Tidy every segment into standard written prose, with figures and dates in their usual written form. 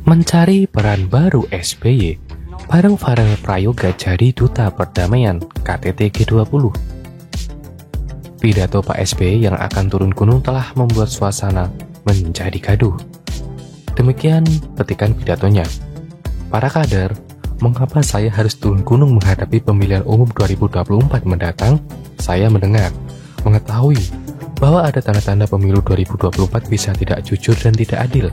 Mencari peran baru SBY, bareng Farel Prayoga jadi Duta Perdamaian KTT G20. Pidato Pak SBY yang akan turun gunung telah membuat suasana menjadi gaduh. Demikian petikan pidatonya. Para kader, mengapa saya harus turun gunung menghadapi pemilihan umum 2024 mendatang? Saya mengetahui bahwa ada tanda-tanda pemilu 2024 bisa tidak jujur dan tidak adil,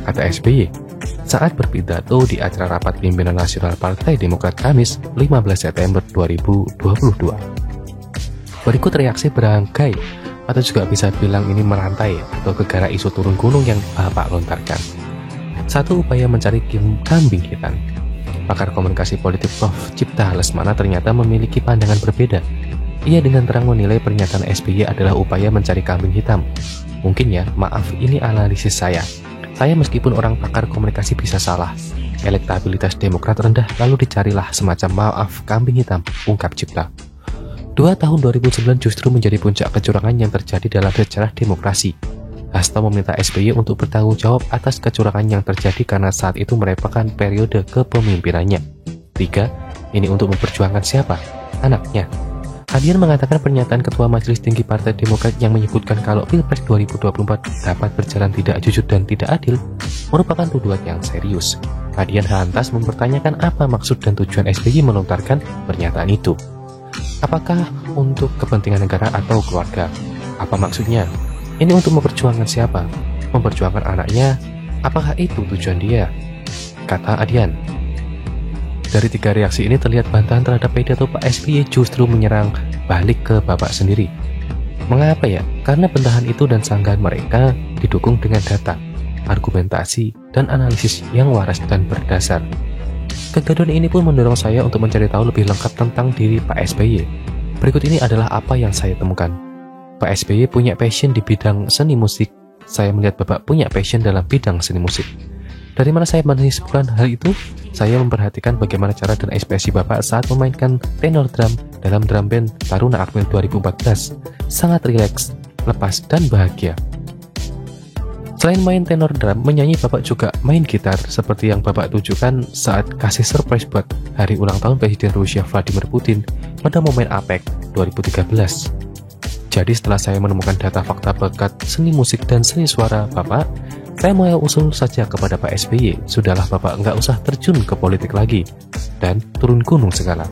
kata SBY saat berpidato di acara rapat pimpinan nasional Partai Demokrat Kamis 15 September 2022. Berikut reaksi berangkai, atau juga bisa bilang ini merantai atau gegara isu turun gunung yang Bapak lontarkan. Satu, upaya mencari kambing hitam. Pakar komunikasi politik Prof. Cipta Lesmana ternyata memiliki pandangan berbeda. Ia dengan terang menilai pernyataan SBY adalah upaya mencari kambing hitam. Mungkin ya, maaf, ini analisis saya. Saya meskipun orang pakar komunikasi bisa salah. Elektabilitas Demokrat rendah lalu dicarilah semacam maaf kambing hitam, ungkap Cipta. 2 tahun 2009 justru menjadi puncak kecurangan yang terjadi dalam sejarah demokrasi. Hasto meminta SBY untuk bertanggung jawab atas kecurangan yang terjadi karena saat itu merupakan periode kepemimpinannya. 3. Ini untuk memperjuangkan siapa? Anaknya. Adian mengatakan pernyataan Ketua Majelis Tinggi Partai Demokrat yang menyebutkan kalau Pilpres 2024 dapat berjalan tidak jujur dan tidak adil merupakan tuduhan yang serius. Adian lantas mempertanyakan apa maksud dan tujuan SBY melontarkan pernyataan itu. Apakah untuk kepentingan negara atau keluarga? Apa maksudnya? Ini untuk memperjuangkan siapa? Memperjuangkan anaknya? Apakah itu tujuan dia? Kata Adian. Dari 3 reaksi ini terlihat bantahan terhadap pidato Pak SBY justru menyerang balik ke Bapak sendiri. Mengapa ya? Karena bantahan itu dan sanggahan mereka didukung dengan data, argumentasi, dan analisis yang waras dan berdasar. Kegaduhan ini pun mendorong saya untuk mencari tahu lebih lengkap tentang diri Pak SBY. Berikut ini adalah apa yang saya temukan. Pak SBY punya passion di bidang seni musik. Saya melihat Bapak punya passion dalam bidang seni musik. Dari mana saya menyimpulkan hal itu? Saya memperhatikan bagaimana cara dan ekspresi Bapak saat memainkan tenor drum dalam drum band Taruna Akmil 2014. Sangat rileks, lepas, dan bahagia. Selain main tenor drum, menyanyi Bapak juga main gitar seperti yang Bapak tunjukkan saat kasih surprise buat hari ulang tahun Presiden Rusia Vladimir Putin pada momen APEC 2013. Jadi setelah saya menemukan data fakta bakat seni musik dan seni suara Bapak, saya mau usul saja kepada Pak SBY, sudahlah Bapak nggak usah terjun ke politik lagi dan turun gunung segala.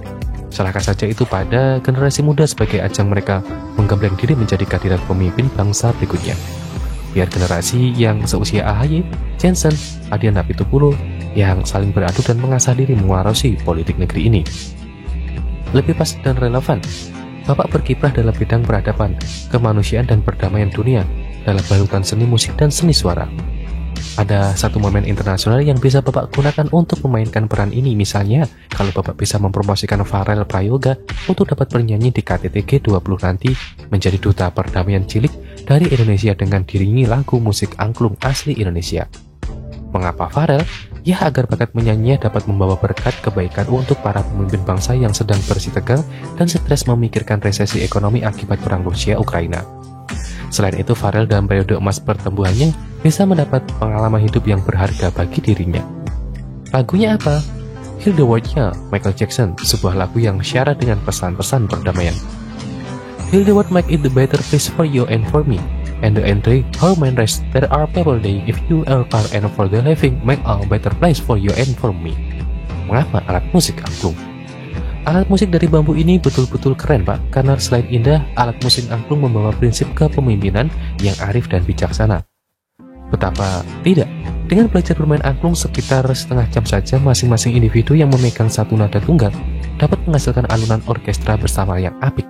Serahkan saja itu pada generasi muda sebagai ajang mereka menggembleng diri menjadi kandidat pemimpin bangsa berikutnya. Biar generasi yang seusia AHY, Jensen, Adian Apitupulu yang saling beradu dan mengasah diri menguasai politik negeri ini. Lebih pas dan relevan, Bapak berkiprah dalam bidang peradaban, kemanusiaan dan perdamaian dunia dalam balutan seni musik dan seni suara. Ada satu momen internasional yang bisa Bapak gunakan untuk memainkan peran ini. Misalnya, kalau Bapak bisa mempromosikan Farel Prayoga untuk dapat bernyanyi di KTT G20 nanti menjadi Duta Perdamaian Cilik dari Indonesia dengan diringi lagu musik angklung asli Indonesia. Mengapa Farel? Ya agar bakat menyanyinya dapat membawa berkat kebaikan untuk para pemimpin bangsa yang sedang bersitegang dan stres memikirkan resesi ekonomi akibat perang Rusia-Ukraina. Selain itu, Farel dalam periode emas pertumbuhannya bisa mendapat pengalaman hidup yang berharga bagi dirinya. Lagunya apa? Heal the World-nya Michael Jackson, sebuah lagu yang syarat dengan pesan-pesan perdamaian. Heal the world, make it the better place for you and for me. And the entry, how man rest, there are people day, if you are far and for the living, make a better place for you and for me. Mengapa alat musik angklung? Alat musik dari bambu ini betul-betul keren Pak, karena selain indah, alat musik angklung membawa prinsip kepemimpinan yang arif dan bijaksana. Betapa tidak, dengan belajar bermain angklung sekitar setengah jam saja, masing-masing individu yang memegang satu nada tunggal dapat menghasilkan alunan orkestra bersama yang apik.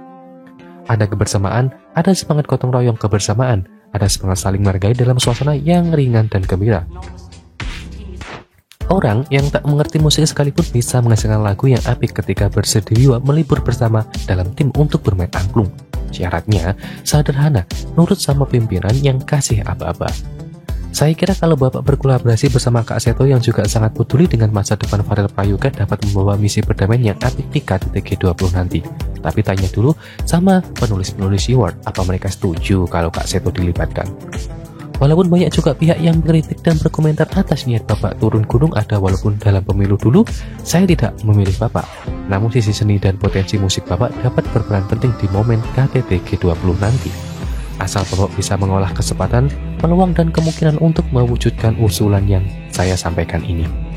Ada kebersamaan, ada semangat gotong royong kebersamaan, ada semangat saling menghargai dalam suasana yang ringan dan gembira. Orang yang tak mengerti musik sekalipun bisa menghasilkan lagu yang apik ketika bersedia melibur bersama dalam tim untuk bermain angklung. Syaratnya sederhana, nurut sama pimpinan yang kasih aba-aba. Saya kira kalau Bapak berkolaborasi bersama Kak Seto yang juga sangat peduli dengan masa depan Farel Prayoga dapat membawa misi perdamaian yang apik di KTT G20 nanti. Tapi tanya dulu sama penulis-penulis award, apa mereka setuju kalau Kak Seto dilibatkan. Walaupun banyak juga pihak yang mengkritik dan berkomentar atas niat Bapak turun gunung ada, walaupun dalam pemilu dulu saya tidak memilih Bapak. Namun sisi seni dan potensi musik Bapak dapat berperan penting di momen KTT G20 nanti. Asal Bapak bisa mengolah kesempatan, peluang dan kemungkinan untuk mewujudkan usulan yang saya sampaikan ini.